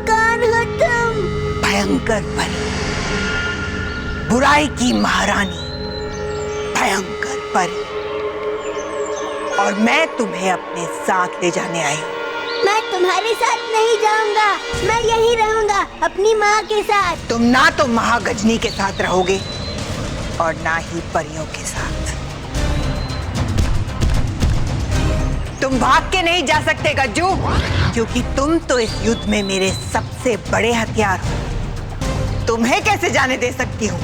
कौन हो तुम? भयंकर परी, बुराई की महारानी, भयंकर परी। और मैं तुम्हें अपने साथ ले जाने आई हूँ। मैं तुम्हारे साथ नहीं जाऊंगा, मैं यहीं रहूंगा अपनी माँ के साथ। तुम ना तो महागजनी के साथ रहोगे और ना ही परियों के साथ। तुम भाग के नहीं जा सकते गज्जू, क्योंकि तुम तो इस युद्ध में मेरे सबसे बड़े हथियार हो। तुम्हें कैसे जाने दे सकती हूँ?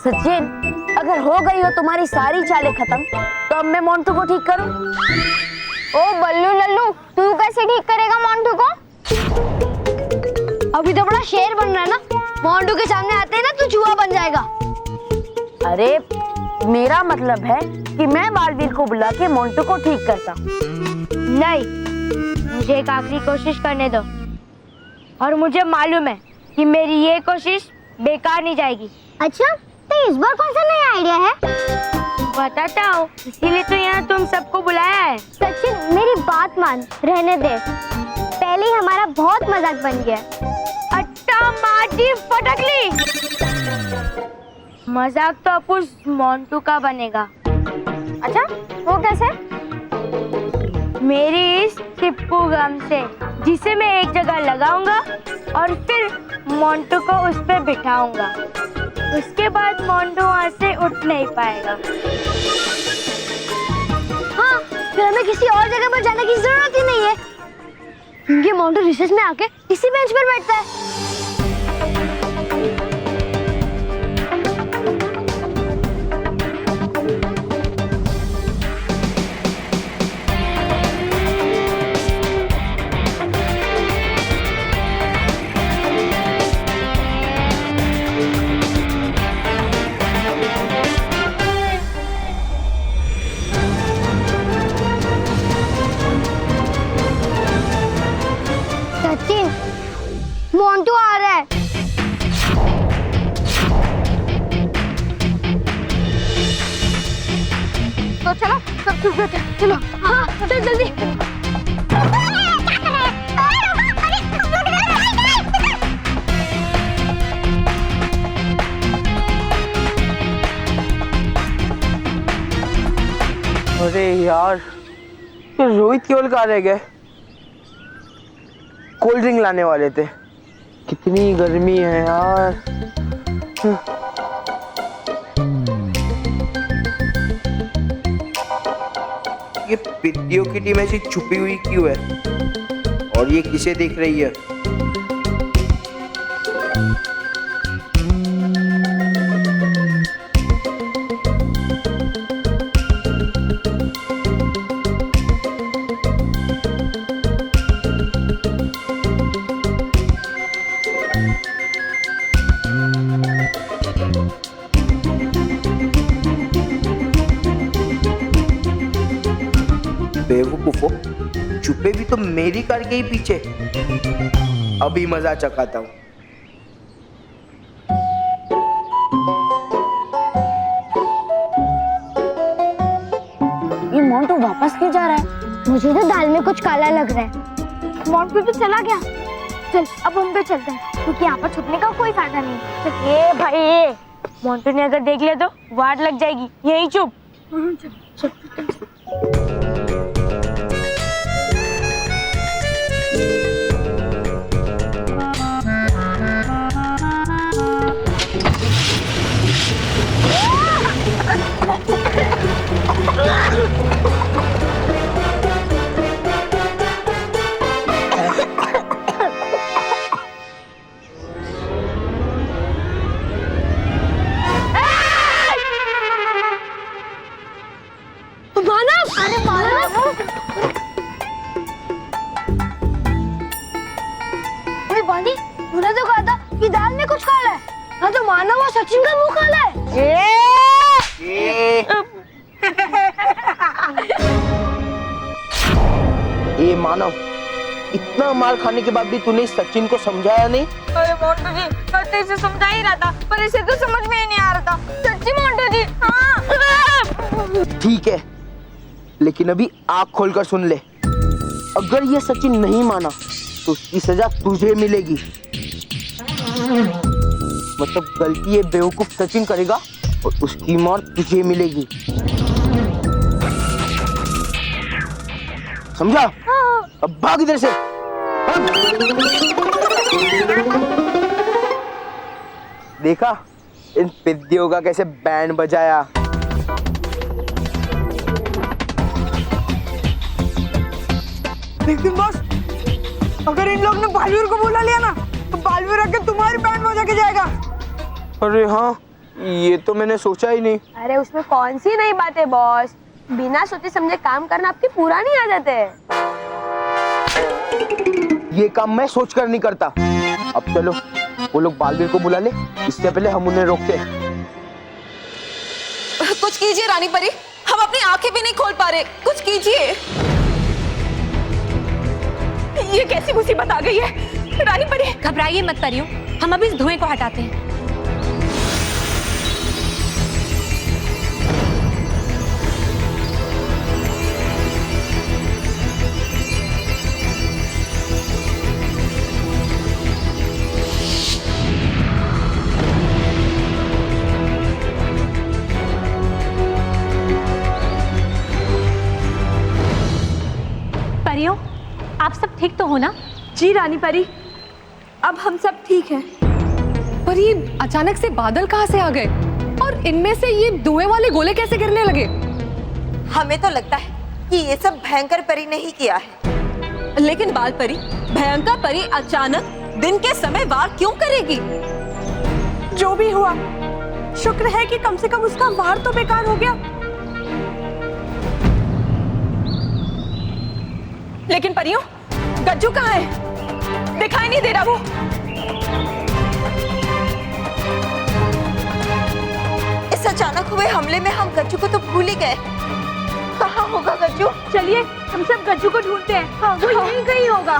सचिन, अगर हो गई हो तुम्हारी सारी चालें खत्म, तो अब मैं मोंटू को ठीक करूं? ओ बल्लू लल्लू, तू कैसे ठीक करेगा मोंटू को? अभी तो बड़ा शेर बन रहा है ना, मोंटू के सामने आते ही ना तू चूहा बन जाएगा। अरे मेरा मतलब है कि मैं बालवीर को बुला के मोंटू को ठीक करता। नहीं, मुझे एक आखिरी कोशिश करने दो, और मुझे मालूम है कि मेरी ये कोशिश बेकार नहीं जाएगी। अच्छा, तो इस बार कौन सा नया आइडिया है? बताता हूँ, इसीलिए तो यहाँ तुम सबको बुलाया है। सचिन, मेरी बात मान, रहने दे। पहले ही हमारा बहुत मजाक बन गया। अट्टा माजी फटकली। मजाक तो अब उस मोंटू का बनेगा। अच्छा, वो कैसे? मेरी इस टिप्पू गम से, जिसे मैं एक जगह लगाऊंगा और फिर मोंटू को उस पे बिठाऊंगा। उसके बाद मोंटू वहाँ से उठ नहीं पाएगा। हाँ, फिर हमें किसी और जगह पर जाने की जरूरत ही नहीं है, क्योंकि मोंटू रिसेस में आके इसी बेंच पर बैठता है। मोंटू आ रहा है। तो चलो, सब चुप रहते हैं। चलो, हाँ, चल जल्दी। अरे यार, ये रोहित केवल कहाँ रह गए? कोल्ड ड्रिंक लाने वाले थे। कितनी गर्मी है यार। ये पिद्दियों की टीम ऐसी छुपी हुई क्यों है? और ये किसे देख रही है? बेवकूफो, छुपे भी तो मेरी कार के ही पीछे। अभी मजा चखाता हूँ। ये मोंटू वापस क्यों जा रहा है? मुझे तो दाल में कुछ काला लग रहा है। मोंटू तो चला गया। चल, अब हम पे चलते हैं, क्योंकि यहाँ पर छुपने का कोई फायदा नहीं। चल, ये भाई, ये मोंटू ने अगर देख लिया तो वाट लग जाएगी। यही चुप। चल, चल, चल। हाँ तो मानो वो सचिन का मुंह काला है। ये मानव, इतना मार खाने के बाद भी तूने सचिन को समझाया नहीं? अरे मोंटू जी, मैं तो इसे समझा ही रहा था, पर इसे तो समझ में ही नहीं आ रहा था। सच्ची मोंटू जी। हाँ। ठीक है, लेकिन अभी आँख खोलकर सुन ले। अगर ये सचिन नहीं माना तो उसकी सजा तुझे मिलेगी। मतलब गलती ये बेवकूफ सचिन करेगा और उसकी मौत तुझे मिलेगी, समझा? अब भाग इधर से। देखा इन पिद्दियों का कैसे बैंड बजाया। लेकिन बॉस, अगर इन लोग ने बालवीर को बुला लिया ना तो बालवीर आके तुम्हारी बैंड बजा के जाएगा। अरे हाँ, ये तो मैंने सोचा ही नहीं। अरे उसमें कौन सी नई बात है बॉस, बिना सोचे समझे काम करना आपकी पुरानी आदत है। ये काम मैं सोचकर नहीं करता। अब चलो वो लोग बालवीर को बुला ले, इससे पहले हम उन्हें रोकते हैं। कुछ कीजिए रानी परी, हम अपनी आंखें भी नहीं खोल पा रहे, कुछ कीजिए। ये कैसी मुसीबत आ गई है रानी परी? घबराइए मत परियो, हम अभी इस धुएं को हटाते हैं। परियो, आप सब ठीक तो हो ना? जी रानी परी, अब हम सब ठीक हैं। पर ये अचानक से बादल कहाँ से आ गए और इनमें से ये धुएं वाले गोले कैसे गिरने लगे? हमें तो लगता है कि ये सब भयंकर परी ने ही किया है। लेकिन बाल परी, भयंकर परी अचानक दिन के समय वार क्यों करेगी? जो भी हुआ, शुक्र है कि कम से कम उसका वार तो बेकार हो गया। लेकिन परियों, गज्जू कहाँ है? दिखाई नहीं दे रहा वो। इस अचानक हुए हमले में हम गज्जू को तो भूल ही गए। कहाँ होगा गज्जू? चलिए हम सब गज्जू को ढूंढते हैं। हाँ, वो यहीं कहीं होगा।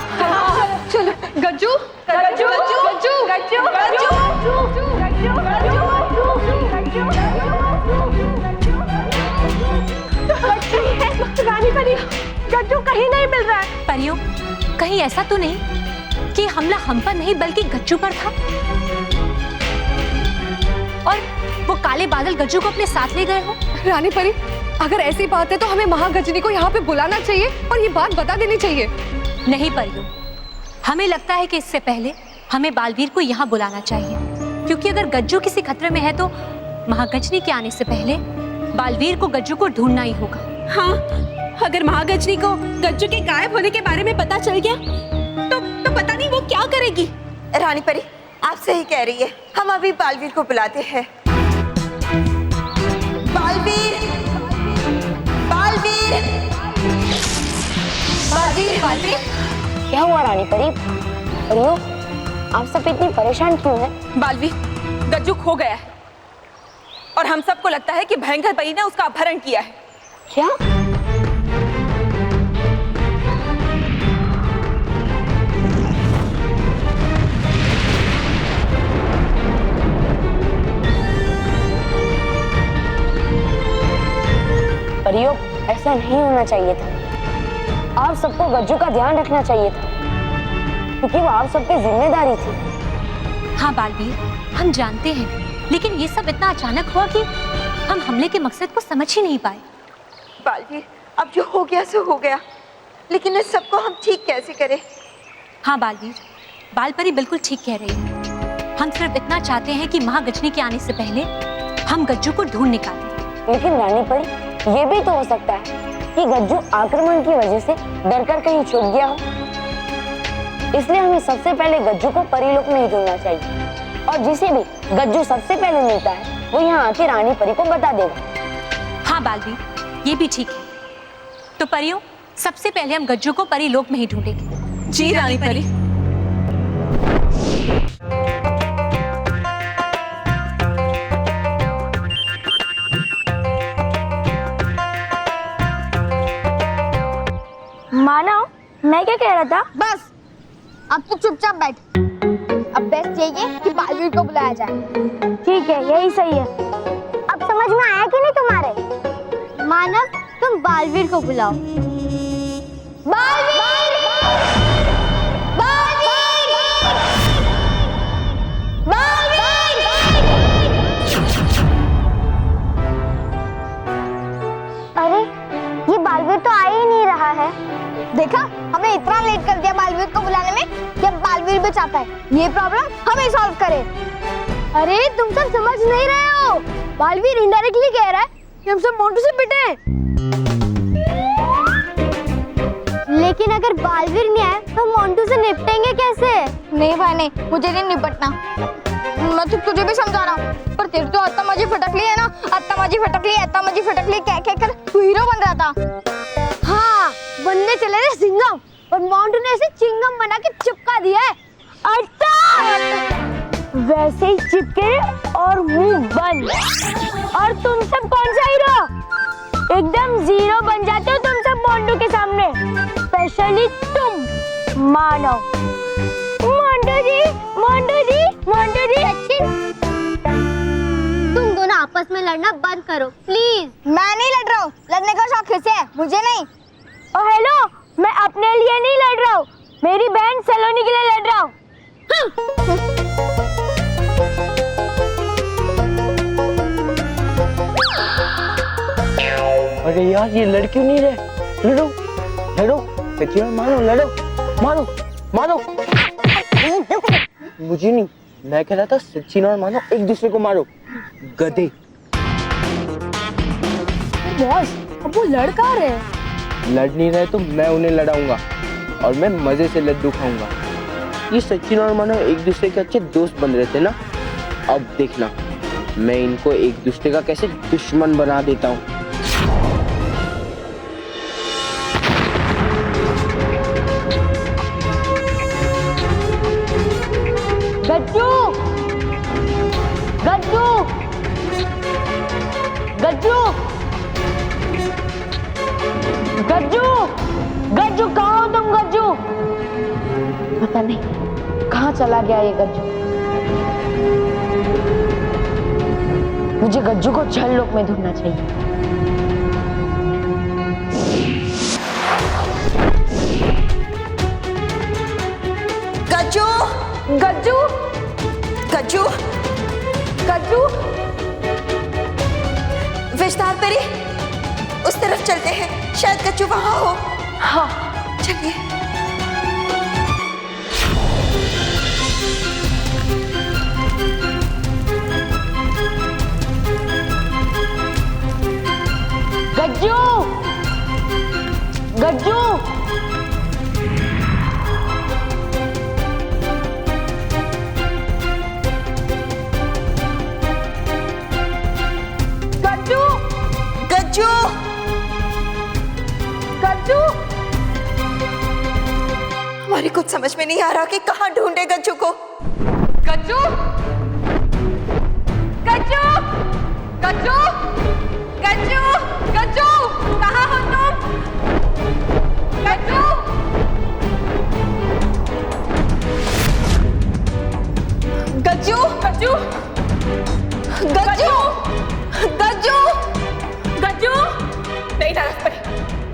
चलो गज्जू, गज्जू, गज्जू, गज्जू, रानी परी, गज्जू कहीं नहीं मिल रहा है। परियो, कहीं ऐसा तो नहीं कि हमला हम पर नहीं बल्कि गज्जू पर था और वो काले बादल गज्जू को अपने साथ ले गए हो? रानी परी, अगर ऐसी बात है तो हमें महागजनी को यहाँ पे बुलाना चाहिए और ये बात बता देनी चाहिए। नहीं परियो, हमें लगता है कि इससे पहले हमें बालवीर को यहाँ बुलाना चाहिए, क्योंकि अगर गज्जू किसी खतरे में है तो महागजनी के आने से पहले बालवीर को गज्जू को ढूंढना ही होगा। हाँ, अगर महागजनी को गज्जू के गायब होने के बारे में पता चल गया तो पता नहीं वो क्या करेगी। रानी परी, आप सही कह रही है, हम अभी बालवीर को बुलाते हैं। बालवीर, बालवीर, बालवीर, बालवीर। क्या हुआ रानी परी? परियो, आप सब इतनी परेशान क्यों हैं? बालवीर, गज्जू खो गया है और हम सबको लगता है कि भयंकर परी ने उसका अपहरण किया है। क्या? परियो, ऐसा नहीं होना चाहिए था। आप सबको गज्जू का ध्यान रखना चाहिए था, क्योंकि वो आप सबकी जिम्मेदारी थी। हाँ बालवीर, हम जानते हैं, लेकिन ये सब इतना अचानक हुआ कि हम हमले के मकसद को समझ ही नहीं पाए। बालवीर, अब जो हो गया सो हो गया, लेकिन इस सबको हम ठीक कैसे करें? हाँ बालवीर, बालपरी बिल्कुल ठीक कह रही है। हम सिर्फ इतना चाहते हैं कि महागजनी के आने से पहले हम गज्जू को ढूंढ निकालें। लेकिन रानी परी, ये भी तो हो सकता है कि गज्जू आक्रमण की वजह से डरकर कहीं छुप गया हो। इसलिए हमें सबसे पहले गज्जू को परीलोक में ही ढूंढना चाहिए, और जिसे भी गज्जू सबसे पहले मिलता है वो यहाँ आके रानी परी को बता देगा। हाँ बालवीर, ये भी ठीक है। तो परियों, सबसे पहले हम गज्जू को परीलोक में ही ढूंढेंगे। जी रानी परी। मानव, मैं क्या कह रहा था? बस अब तू चुपचाप बैठ। अब बेस्ट यही है कि बालवीर को बुलाया जाए। ठीक है, यही सही है। अब समझ में आया कि नहीं तुम्हारे? मानव, तुम बालवीर को बुलाओ। बालवीर! बालवीर! बालवीर! अरे, ये बालवीर तो आ ही नहीं रहा है। देखा, हमने इतना लेट कर दिया बालवीर को बुलाने में कि अब बालवीर भी चाहता है ये प्रॉब्लम हमें सॉल्व करे। अरे, तुम सब समझ नहीं रहे हो। बालवीर इनडायरेक्टली कह रहा है कि हम सब मोंटू से पिटे हैं। लेकिन अगर बालवीर नहीं आए तो मोंटू से निपटेंगे कैसे? नहीं भाई नहीं, मुझे नहीं निपटना। मैं तो तुझे भी समझा रहा हूँ, पर तेरी तो अत्ता मजी फटकली है ना। अत्ता मजी फटकली कह कर तू हीरो बन रहा था। हाँ, बनने चले थे सिंघम, और मोंटू ने ऐसे चिंगम बना के चिपका दिया है। वैसे ही चिपके और मुंह बंद। और तुम सब कौन सा हीरो? एकदम जीरो बन जाते हो तुम सब मोंटू के सामने, स्पेशली तुम मानव। मोंटू जी, मोंटू जी, मोंटू जी, सचिन, तुम दोनों आपस में लड़ना बंद करो प्लीज। मैं नहीं लड़ रहा हूँ, लड़ने का शौक किसे है? मुझे नहीं। ओ हेलो, मैं अपने लिए नहीं लड़ रहा हूँ, मेरी बहन सलोनी के लिए लड़ रहा हूँ। अरे यार, ये लड़ क्यों नहीं रहे? लड़ो लड़ो, सचिन और मानो, लड़ो, मानो मानो। मुझे नहीं, मैं कह रहा था सचिन और मानो एक दूसरे को मारो, गधे। बॉस, अब वो लड़ कहाँ रहे? लड़ नहीं रहे तो मैं उन्हें लड़ाऊंगा और मैं मजे से लड्डू खाऊंगा। ये सचिन और मानो एक दूसरे के अच्छे दोस्त बन रहे थे ना, अब देखना मैं इनको एक दूसरे का कैसे दुश्मन बना देता हूँ। गज्जू, गज्जू, गज्जू, गज्जू, गज्जू, कहाँ हो तुम गज्जू? पता नहीं कहाँ चला गया ये गज्जू। मुझे गज्जू को जल लोक में ढूंढना चाहिए। गज्जू, गज्जू, गज्जू, गज्जू, विस्तार परी, उस तरफ चलते हैं, शायद गज्जू वहां हो। हाँ चलिए। गज्जू, गज्जू, गज्जू, गज्जू, गज्जू, हमारी कुछ समझ में नहीं आ रहा कि कहाँ ढूंढे गज्जू को। गज्जू, गज्जू, गज्जू, गज्जू, गज्जू, कहाँ हो तुम? गज्जू, गज्जू, गज्जू, गज्जू, गज्जू, गज्जू, नहीं तरफ पर,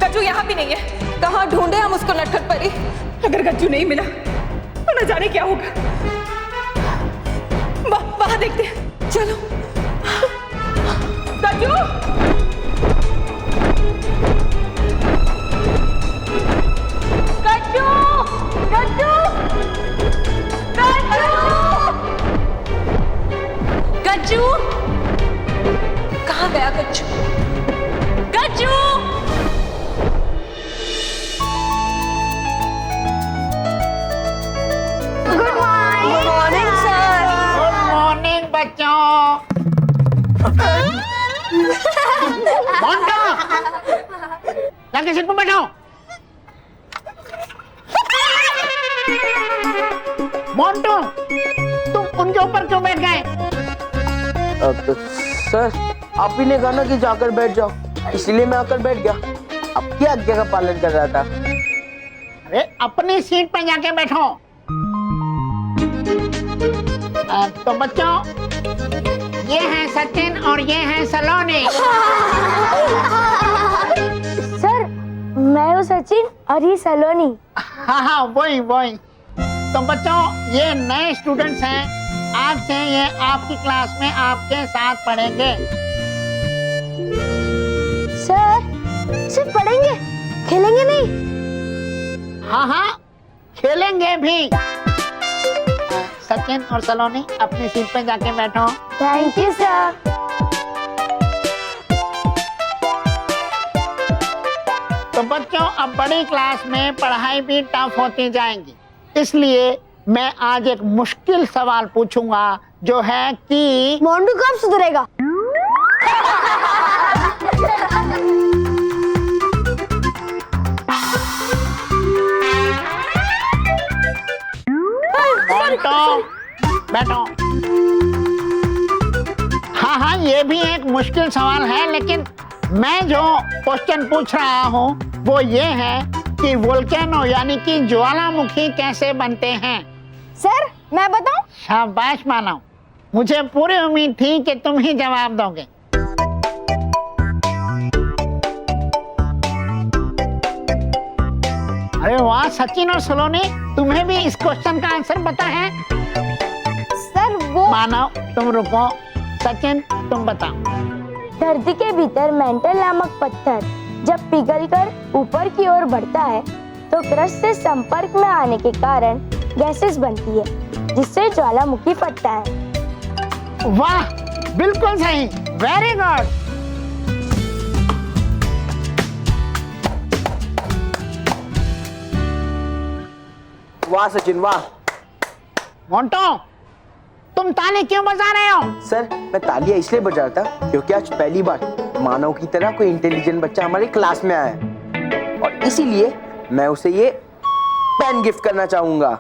गज्जू यहाँ भी नहीं है। कहाँ ढूंढे हम उसको नटखट परी? अगर गज्जू नहीं मिला तो न जाने क्या होगा। वहां देखते हैं, चलो। गज्जू, गज्जू, गज्जू, गज्जू, गज्जू, कहाँ गया Gajju? Gajju, good morning sir. Good morning बच्चों। मोंटू, जाके सीट पर बैठो। मोंटू, तुम उनके ऊपर क्यों बैठ गए? अब सर, आप ही ने कहा ना कि जाकर बैठ जाओ, इसलिए मैं आकर बैठ गया। आपकी आज्ञा का पालन कर रहा था। अरे अपनी सीट पर जाके बैठो। तो बच्चों, ये है सचिन और ये है सलोनी। सर, मैं हूँ सचिन और ये सलोनी। हाँ, वही। तो बच्चों, ये नए स्टूडेंट्स हैं। आज से ये आपकी क्लास में आपके साथ पढ़ेंगे। सर, सिर्फ पढ़ेंगे, खेलेंगे नहीं? हाँ, खेलेंगे भी। सचिन और सलोनी अपनी सीट पे जाके बैठो। Thank you sir. तो बच्चों, अब बड़ी क्लास में पढ़ाई भी टफ होती जाएंगी, इसलिए मैं आज एक मुश्किल सवाल पूछूंगा, जो है कि मोंटू कब सुधरेगा? बैठो। हाँ, ये भी एक मुश्किल सवाल है, लेकिन मैं जो क्वेश्चन पूछ रहा हूँ वो ये है कि वोल्केनो यानी कि ज्वालामुखी कैसे बनते हैं। सर, मैं बताऊं? शाबाश मानव, मुझे पूरी उम्मीद थी कि तुम ही जवाब दोगे। अरे वाह सचिन और सलोनी, तुम्हें भी इस क्वेश्चन का आंसर पता है? सर वो मानव तुम रुको, सचिन तुम बताओ। धरती के भीतर मेंटल नामक पत्थर जब पिघलकर ऊपर की ओर बढ़ता है तो क्रस्ट से संपर्क में आने के कारण गैसेस बनती है, जिससे ज्वालामुखी फटता है। वाह, बिल्कुल सही, वेरी गुड। वाह सचिन वाह। मोंटो, तुम ताली क्यों बजा रहे हो? सर, मैं तालियां इसलिए बजा रहा था क्योंकि आज पहली बार मानव की तरह कोई इंटेलिजेंट बच्चा हमारी क्लास में आया है, और इसीलिए मैं उसे ये पेन गिफ्ट करना चाहूंगा।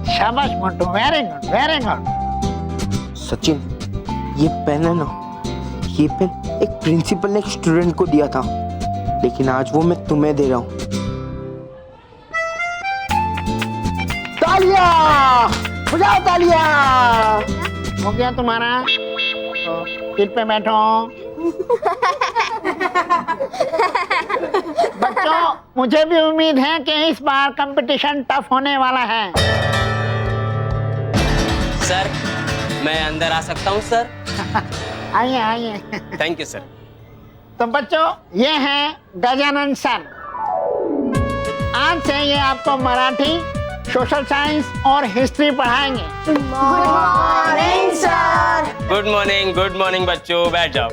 शाबाश Monte, very good, very good. Sachin, ये पेन है ना, ये पेन एक प्रिंसिपल ने एक स्टूडेंट को दिया था, लेकिन आज वो मैं तुम्हें दे रहा हूं। तालियां बजाओ, तालियां। हो गया तुम्हारा, तो सीट पे बैठो। बच्चों, मुझे भी उम्मीद है कि इस बार कंपटीशन टफ होने वाला है। सर, मैं अंदर आ सकता हूं सर? आइए आइए। Thank you sir. तो बच्चों, ये हैं गजानन सर। आज से ये आपको मराठी, सोशल साइंस और हिस्ट्री पढ़ाएंगे। गुड मॉर्निंग बच्चों, बैठ जाओ।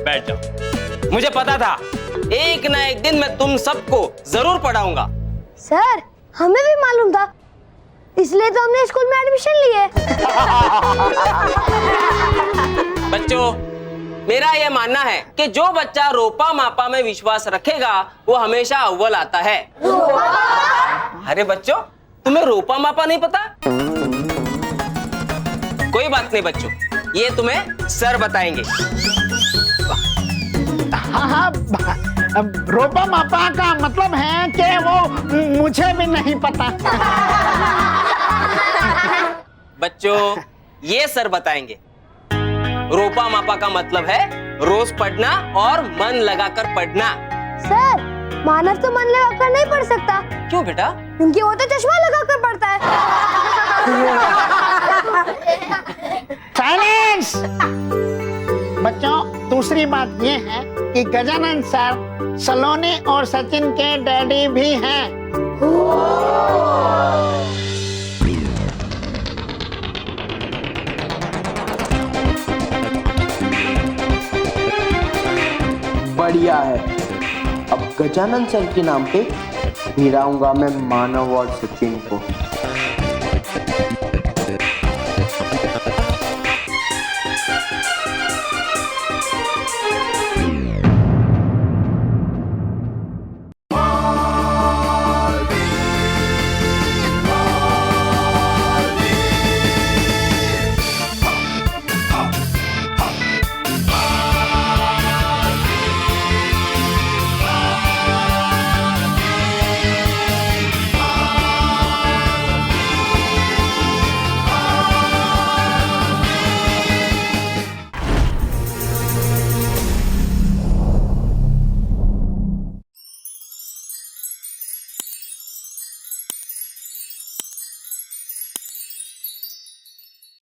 मुझे पता था एक ना एक दिन मैं तुम सबको जरूर पढ़ाऊंगा। सर, हमें भी मालूम था, इसलिए तो हमने स्कूल में एडमिशन लिए। बच्चों, मेरा यह मानना है कि जो बच्चा रोपा मापा में विश्वास रखेगा वो हमेशा अव्वल आता है। अरे बच्चों, तुम्हें रोपा मापा नहीं पता? कोई बात नहीं बच्चों, ये तुम्हें सर बताएंगे। हाँ, रोपा मापा का मतलब है कि वो मुझे भी नहीं पता। बच्चों, ये सर बताएंगे। रोपा मापा का मतलब है रोज पढ़ना और मन लगाकर पढ़ना। सर, मानव तो मन लगाकर नहीं पढ़ सकता। क्यों बेटा? क्योंकि वो तो चश्मा लगाकर पढ़ता है। साइलेंस। बच्चों, दूसरी बात ये है कि गजानन सर सलोनी और सचिन के डैडी भी हैं। बढ़िया है, अब गजानन सर के नाम पे मिलाऊंगा मैं मानव और सचिन को।